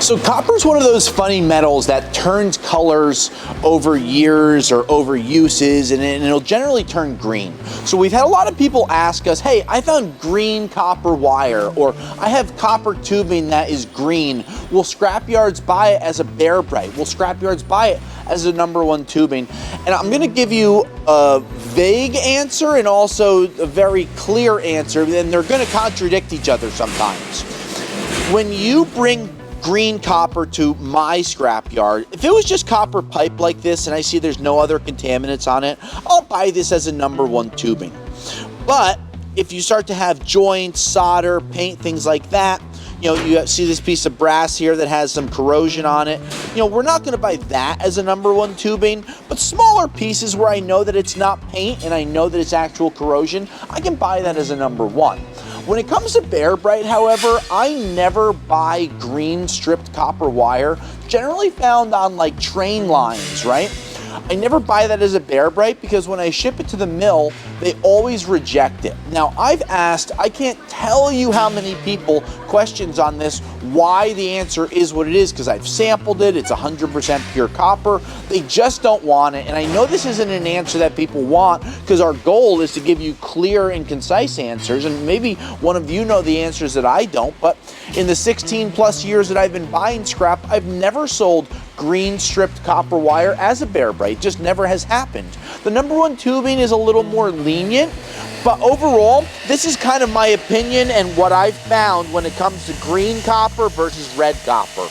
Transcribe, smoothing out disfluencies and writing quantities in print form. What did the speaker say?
So copper is one of those funny metals that turns colors over years or over uses, and it'll generally turn green. So we've had a lot of people ask us, hey, I found green copper wire, or I have copper tubing that is green. Will scrapyards buy it as a bare bright? Will scrapyards buy it as a #1 tubing? And I'm gonna give you a vague answer and also a very clear answer, and they're gonna contradict each other sometimes. When you bring green copper to my scrapyard, if it was just copper pipe like this and I see there's no other contaminants on it, I'll buy this as a #1 tubing. But if you start to have joints, solder, paint, things like that, you know, you see this piece of brass here that has some corrosion on it, you know, we're not going to buy that as a #1 tubing, but smaller pieces where I know that it's not paint and I know that it's actual corrosion, I can buy that as a #1. When it comes to bare bright, however, I never buy green stripped copper wire, generally found on like train lines, right? I never buy that as a bare bright because when I ship it to the mill, they always reject it. Now, I've asked, I can't tell you how many people questions on this, why the answer is what it is, because I've sampled it, it's 100% pure copper. They just don't want it, and I know this isn't an answer that people want because our goal is to give you clear and concise answers, and maybe one of you know the answers that I don't, but in the 16 plus years that I've been buying scrap, I've never sold green stripped copper wire as a bare bright. It just never has happened. The #1 tubing is a little more lenient, but overall, this is kind of my opinion and what I've found when it comes to green copper versus red copper.